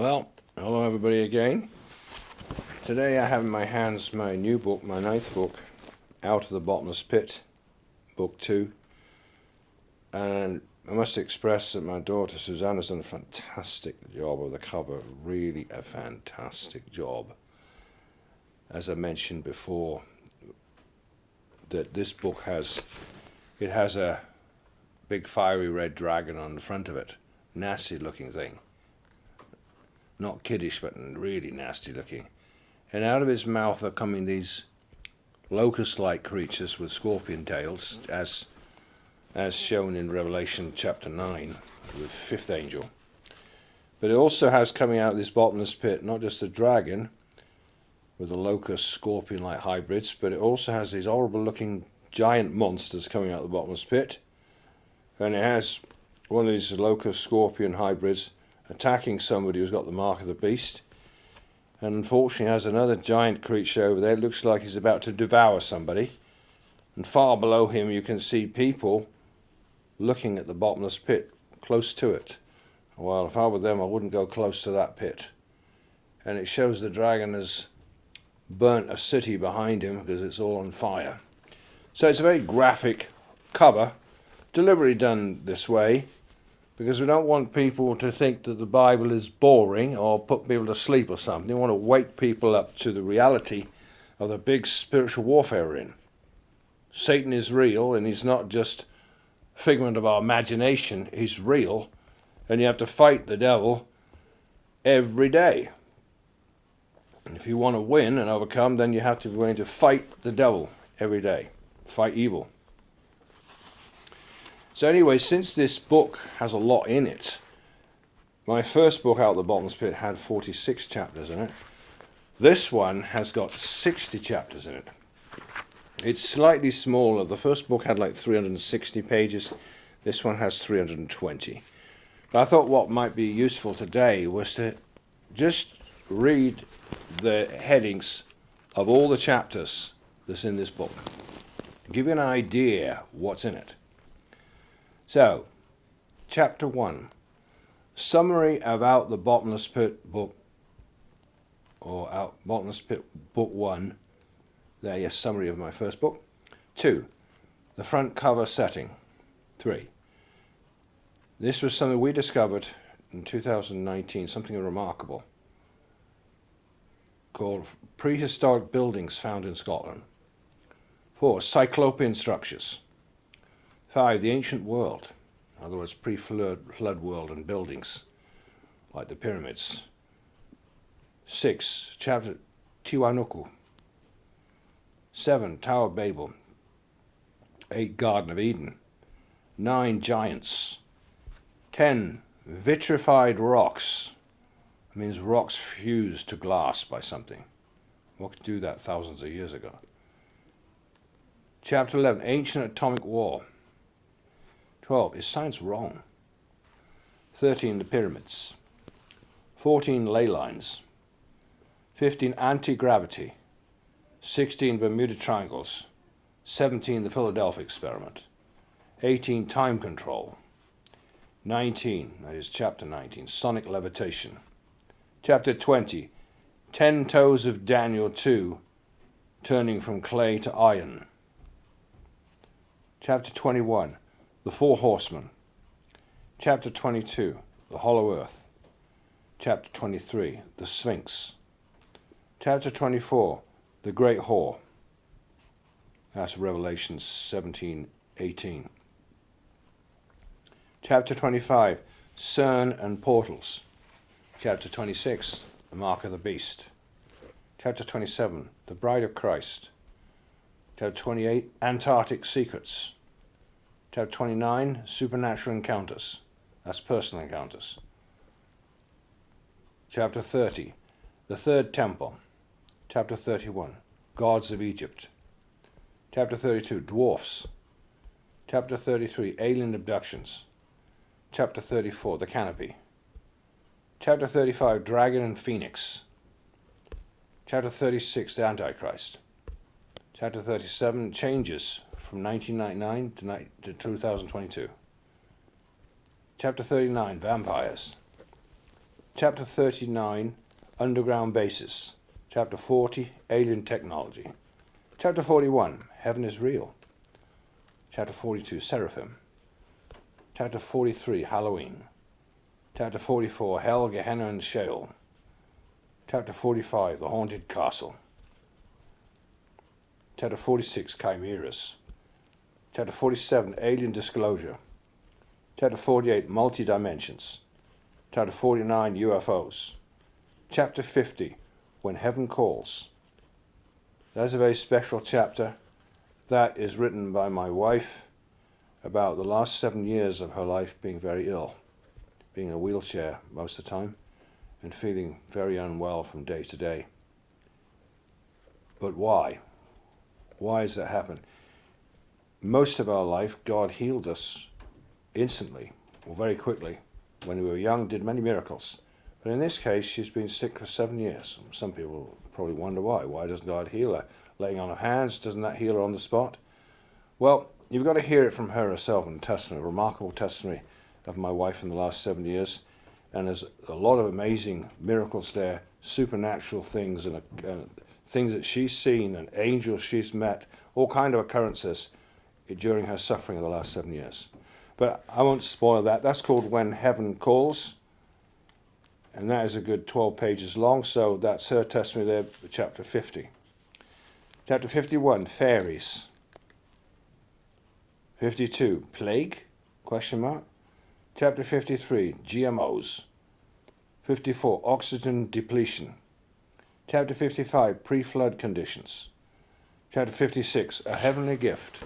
Well, hello everybody again. Today I have in my hands my new book, my 9th book, Out of the Bottomless Pit, Book 2. And I must express that my daughter Suzanne has done a fantastic job of the cover, really a fantastic job. As I mentioned before, that this book has a big fiery red dragon on the front of it. Nasty looking thing. Not kiddish, but really nasty looking. And out of his mouth are coming these locust-like creatures with scorpion tails, as shown in Revelation chapter 9 with 5th angel. But it also has coming out of this bottomless pit not just a dragon with the locust scorpion-like hybrids, but it also has these horrible-looking giant monsters coming out of the bottomless pit. And it has one of these locust scorpion hybrids attacking somebody who's got the mark of the beast, and unfortunately has another giant creature over there. It looks like he's about to devour somebody, and far below him you can see people looking at the bottomless pit, close to it. Well, if I were them I wouldn't go close to that pit. And it shows the dragon has burnt a city behind him because it's all on fire. So it's a very graphic cover, deliberately done this way, because we don't want people to think that the Bible is boring or put people to sleep or something. We want to wake people up to the reality of the big spiritual warfare we're in. Satan is real, and he's not just a figment of our imagination. He's real, and you have to fight the devil every day. And if you want to win and overcome, then you have to be willing to fight the devil every day. Fight evil. So anyway, since this book has a lot in it, my first book, Out of the Bottomless Pit, had 46 chapters in it. This one has got 60 chapters in it. It's slightly smaller. The first book had like 360 pages. This one has 320. But I thought what might be useful today was to just read the headings of all the chapters that's in this book. Give you an idea what's in it. So, Chapter 1, Summary of Out the Bottomless Pit Book, or Out Bottomless Pit Book 1, there, yes, summary of my first book. 2, the front cover setting. 3, this was something we discovered in 2019, something remarkable, called Prehistoric Buildings Found in Scotland. 4, Cyclopean Structures. 5, the ancient world, in other words, pre-flood world and buildings, like the pyramids. 6, chapter Tiwanoku. 7, Tower of Babel. 8, Garden of Eden. 9, giants. 10, vitrified rocks. It means rocks fused to glass by something. What could do that thousands of years ago? Chapter 11, ancient atomic war. 12, is science wrong? 13, the pyramids. 14, ley lines. 15, anti-gravity. 16, Bermuda Triangles. 17, the Philadelphia experiment. 18, time control. 19, that is chapter 19, sonic levitation. Chapter 20, 10 toes of Daniel 2, turning from clay to iron. Chapter 21, the Four Horsemen. Chapter 22, the Hollow Earth. Chapter 23, the Sphinx. Chapter 24, the Great Whore. That's Revelation 17:18. Chapter 25, CERN and portals. Chapter 26, the Mark of the Beast. Chapter 27, the Bride of Christ. Chapter 28, Antarctic Secrets. Chapter 29, Supernatural Encounters. That's personal encounters. Chapter 30, the Third Temple. Chapter 31, Gods of Egypt. Chapter 32, Dwarfs. Chapter 33, Alien Abductions. Chapter 34, the Canopy. Chapter 35, Dragon and Phoenix. Chapter 36, the Antichrist. Chapter 37, Changes from 1999 to 2022. Chapter 39, Vampires. Chapter 39, Underground Bases. Chapter 40, Alien Technology. Chapter 41, Heaven is Real. Chapter 42, Seraphim. Chapter 43, Halloween. Chapter 44, Hell, Gehenna and Sheol. Chapter 45, The Haunted Castle. Chapter 46, Chimeras. Chapter 47, Alien Disclosure. Chapter 48, Multi-Dimensions. Chapter 49, UFOs. Chapter 50, When Heaven Calls. That's a very special chapter. That is written by my wife about the last 7 years of her life being very ill, being in a wheelchair most of the time, and feeling very unwell from day to day. But why? Why does that happen? Most of our life, God healed us instantly, or very quickly. When we were young, did many miracles. But in this case, she's been sick for 7 years. Some people probably wonder why. Why doesn't God heal her? Laying on her hands, doesn't that heal her on the spot? Well, you've got to hear it from her herself in testimony, a remarkable testimony of my wife in the last 7 years. And there's a lot of amazing miracles there, supernatural things, and things that she's seen, and angels she's met, all kind of occurrences during her suffering of the last 7 years. But I won't spoil that. That's called When Heaven Calls. And that is a good 12 pages long, so that's her testimony there, chapter 50. Chapter 51, Fairies. 52, Plague? Question mark. Chapter 53, GMOs. 54, Oxygen Depletion. Chapter 55, Pre-Flood Conditions. Chapter 56, A Heavenly Gift.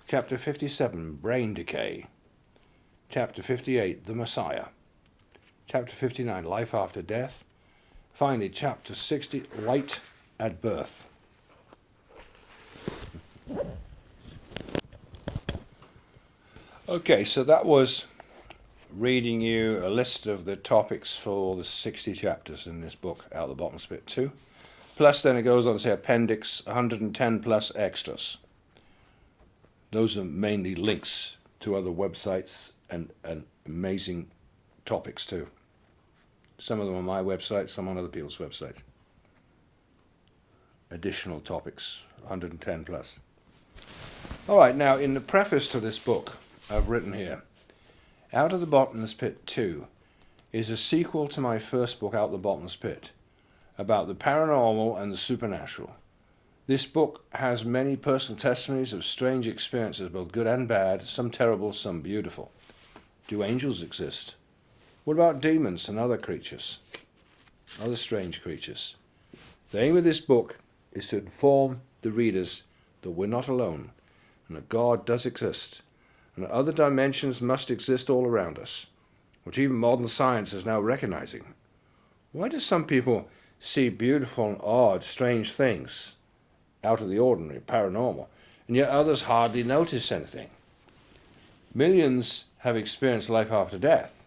Chapter 57, Brain Decay. Chapter 58, The Messiah. Chapter 59, Life After Death. Finally, Chapter 60, Light at Birth. Okay, so that was reading you a list of the topics for the 60 chapters in this book, Out of the Bottomless Pit II. Plus then it goes on to say Appendix 110 plus extras. Those are mainly links to other websites and amazing topics too. Some of them on my website, some on other people's websites. Additional topics, 110 plus. All right, now in the preface to this book, I've written here, Out of the Bottomless Pit II is a sequel to my first book, Out of the Bottomless Pit, about the paranormal and the supernatural. This book has many personal testimonies of strange experiences, both good and bad, some terrible, some beautiful. Do angels exist? What about demons and other creatures? Other strange creatures? The aim of this book is to inform the readers that we're not alone, and that God does exist, and that other dimensions must exist all around us, which even modern science is now recognizing. Why do some people see beautiful and odd, strange things, out of the ordinary, paranormal, and yet others hardly notice anything? Millions have experienced life after death,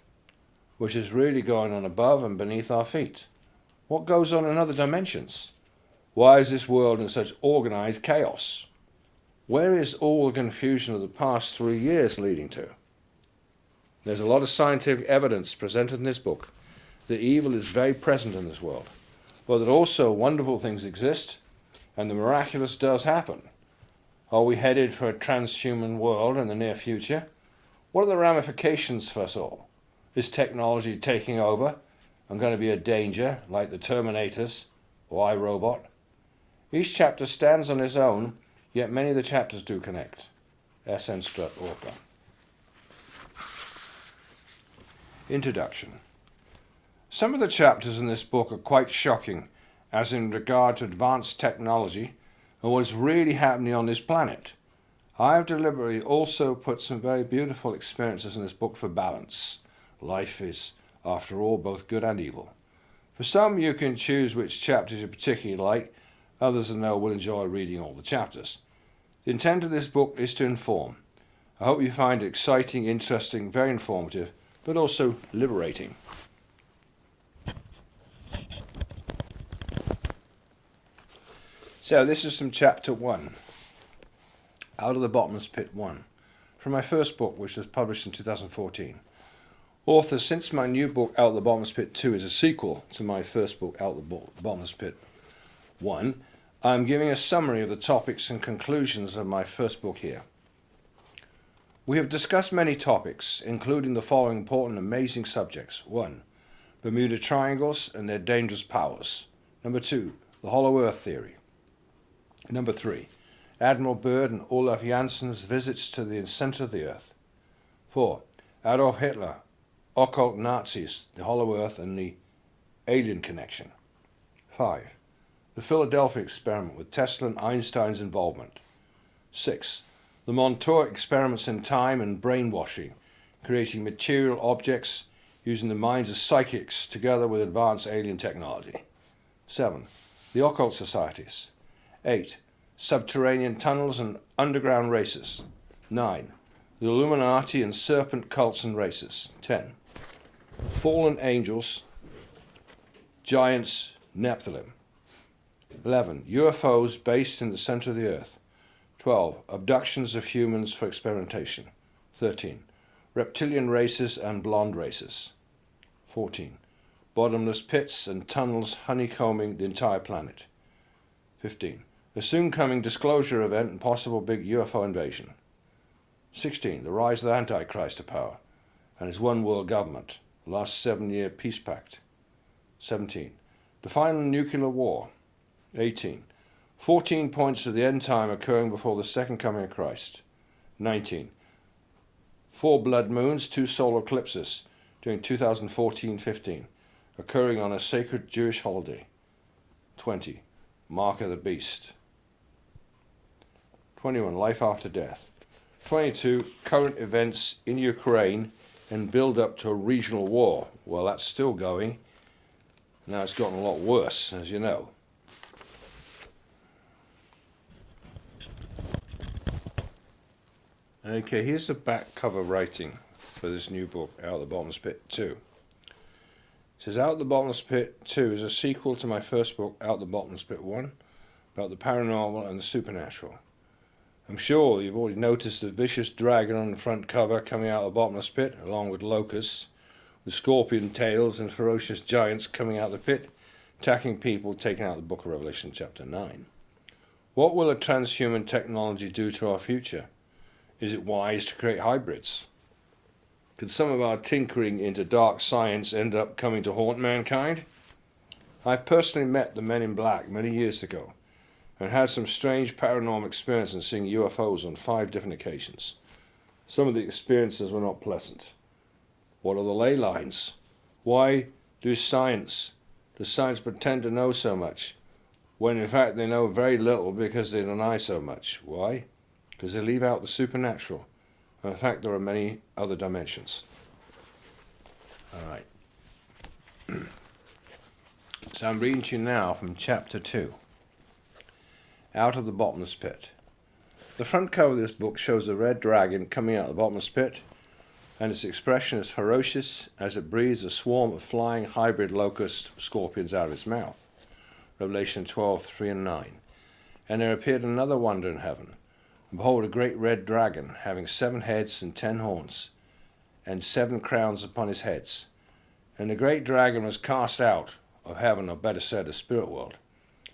which is really going on above and beneath our feet. What goes on in other dimensions? Why is this world in such organized chaos? Where is all the confusion of the past 3 years leading to? There's a lot of scientific evidence presented in this book that evil is very present in this world, but that also wonderful things exist and the miraculous does happen. Are we headed for a transhuman world in the near future? What are the ramifications for us all? Is technology taking over and going to be a danger like the Terminators or iRobot? Each chapter stands on its own, yet many of the chapters do connect. S.N. Strutt, author. Introduction. Some of the chapters in this book are quite shocking, as in regard to advanced technology and what's really happening on this planet. I have deliberately also put some very beautiful experiences in this book for balance. Life is, after all, both good and evil. For some, you can choose which chapters you particularly like. Others I know will enjoy reading all the chapters. The intent of this book is to inform. I hope you find it exciting, interesting, very informative, but also liberating. So this is from chapter 1, Out of the Bottomless Pit 1, from my first book, which was published in 2014. Author, since my new book, Out of the Bottomless Pit 2, is a sequel to my first book, Out of the Bottomless Pit 1, I'm giving a summary of the topics and conclusions of my first book here. We have discussed many topics, including the following important and amazing subjects. 1. Bermuda Triangles and their dangerous powers. 2. The Hollow Earth Theory. 3. Admiral Byrd and Olaf Janssen's visits to the center of the Earth. 4. Adolf Hitler, occult Nazis, the Hollow Earth and the alien connection. 5. The Philadelphia experiment with Tesla and Einstein's involvement. 6. The Montauk experiments in time and brainwashing, creating material objects using the minds of psychics together with advanced alien technology. 7. The occult societies. 8. Subterranean tunnels and underground races. 9. The Illuminati and serpent cults and races. 10. Fallen angels, giants, Nephilim. 11. UFOs based in the center of the earth. 12. Abductions of humans for experimentation. 13. Reptilian races and blonde races. 14. Bottomless pits and tunnels honeycombing the entire planet. 15. The soon coming disclosure event and possible big UFO invasion. 16. The rise of the Antichrist to power and his one world government, the last 7-year peace pact. 17. The final nuclear war. 18. 14 points of the end time occurring before the second coming of Christ. 19. 4 blood moons, 2 solar eclipses during 2014-15, occurring on a sacred Jewish holiday. 20. Mark of the Beast. 21. Life after death. 22. Current events in Ukraine and build up to a regional war. Well, that's still going. Now it's gotten a lot worse, as you know. Okay, here's the back cover writing for this new book, Out of the Bottomless Pit 2. It says, Out of the Bottomless Pit 2 is a sequel to my first book, Out of the Bottomless Pit 1, about the paranormal and the supernatural. I'm sure you've already noticed the vicious dragon on the front cover coming out of the bottomless pit, along with locusts, with scorpion tails and ferocious giants coming out of the pit, attacking people, taking out the book of Revelation chapter 9. What will a transhuman technology do to our future? Is it wise to create hybrids? Could some of our tinkering into dark science end up coming to haunt mankind? I've personally met the Men in Black many years ago and had some strange paranormal experiences seeing UFOs on 5 different occasions. Some of the experiences were not pleasant. What are the ley lines? Why does science pretend to know so much, when in fact they know very little because they deny so much? Why? Because they leave out the supernatural. And in fact, there are many other dimensions. All right. So I'm reading to you now from chapter 2, Out of the Bottomless Pit. The front cover of this book shows a red dragon coming out of the bottomless pit, and its expression is ferocious as it breathes a swarm of flying hybrid locust scorpions out of its mouth. Revelation 12:3 and 9. And there appeared another wonder in heaven. And behold, a great red dragon, having 7 heads and 10 horns, and 7 crowns upon his heads. And the great dragon was cast out of heaven, or better said, the spirit world.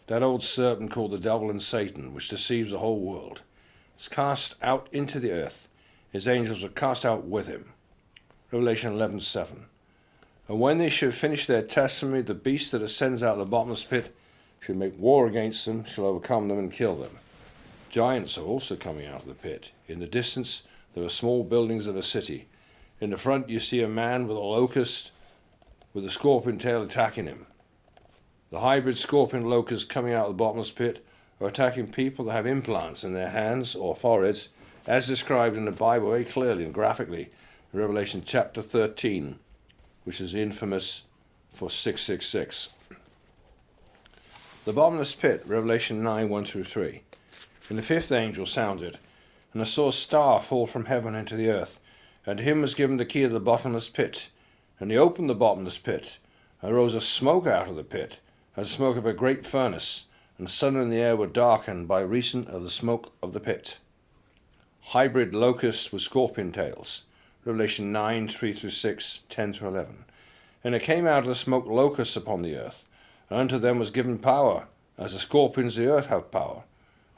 That old serpent called the devil and Satan, which deceives the whole world, is cast out into the earth. His angels are cast out with him. Revelation 11:7. And when they should finish their testimony, the beast that ascends out of the bottomless pit should make war against them, shall overcome them and kill them. Giants are also coming out of the pit. In the distance there are small buildings of a city. In the front you see a man with a locust with a scorpion tail attacking him. The hybrid scorpion locusts coming out of the bottomless pit are attacking people that have implants in their hands or foreheads, as described in the Bible very clearly and graphically in Revelation chapter 13, which is infamous for 666. The bottomless pit, Revelation 9:1-3. And the 5th angel sounded, and I saw a star fall from heaven into the earth, and to him was given the key of the bottomless pit. And he opened the bottomless pit, and arose a smoke out of the pit, as the smoke of a great furnace, and the sun and the air were darkened by reason of the smoke of the pit. Hybrid locusts with scorpion tails, Revelation 9, 3 through 6, 10 through 11. And there came out of the smoke locusts upon the earth, and unto them was given power, as the scorpions of the earth have power.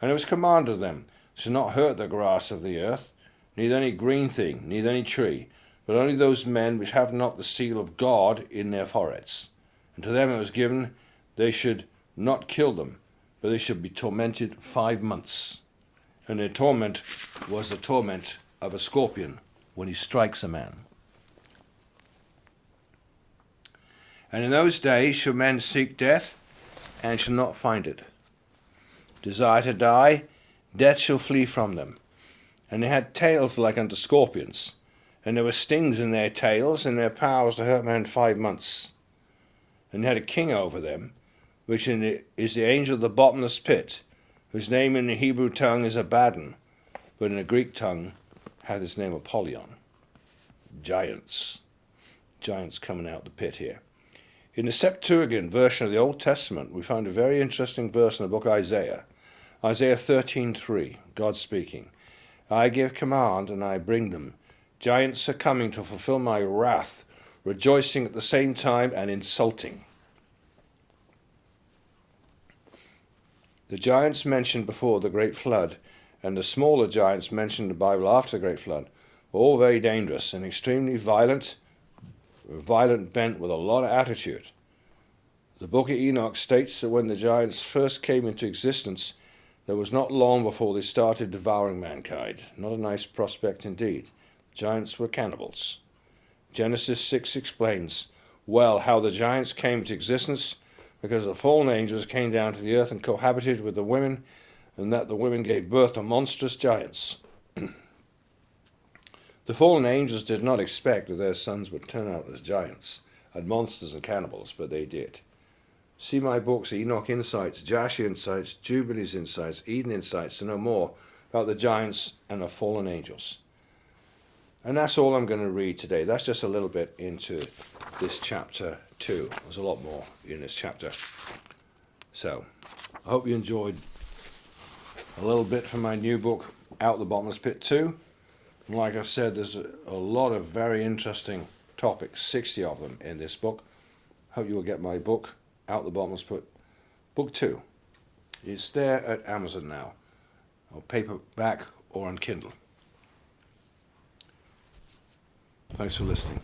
And it was commanded them, to not hurt the grass of the earth, neither any green thing, neither any tree, but only those men which have not the seal of God in their foreheads. And to them it was given, they should not kill them, but they should be tormented 5 months. And their torment was the torment of a scorpion when he strikes a man. And in those days shall men seek death, and shall not find it. Desire to die, death shall flee from them. And they had tails like unto scorpions, and there were stings in their tails, and their power was to hurt men 5 months. And they had a king over them, which is the angel of the bottomless pit, whose name in the Hebrew tongue is Abaddon, but in the Greek tongue hath his name Apollyon. Giants. Giants coming out the pit here. In the Septuagint version of the Old Testament, we find a very interesting verse in the book of Isaiah. Isaiah 13:3, God speaking. I give command, and I bring them. Giants are coming to fulfill my wrath, rejoicing at the same time and insulting. The giants mentioned before the Great Flood, and the smaller giants mentioned in the Bible after the Great Flood, were all very dangerous and extremely violent bent with a lot of attitude. The book of Enoch states that when the giants first came into existence, there was not long before they started devouring mankind. Not a nice prospect indeed. Giants were cannibals. Genesis 6 explains well how the giants came into existence, because the fallen angels came down to the earth and cohabited with the women, and that the women gave birth to monstrous giants. The fallen angels did not expect that their sons would turn out as giants and monsters and cannibals, but they did. See my books, Enoch Insights, Jasher Insights, Jubilees Insights, Eden Insights, to know more about the giants and the fallen angels. And that's all I'm going to read today. That's just a little bit into this chapter 2. There's a lot more in this chapter. So, I hope you enjoyed a little bit from my new book, Out the Bottomless Pit 2. And like I said, there's a lot of very interesting topics, 60 of them in this book. Hope you will get my book, Out the Bottomless Pit, Book 2. It's there at Amazon now, or paperback or on Kindle. Thanks for listening.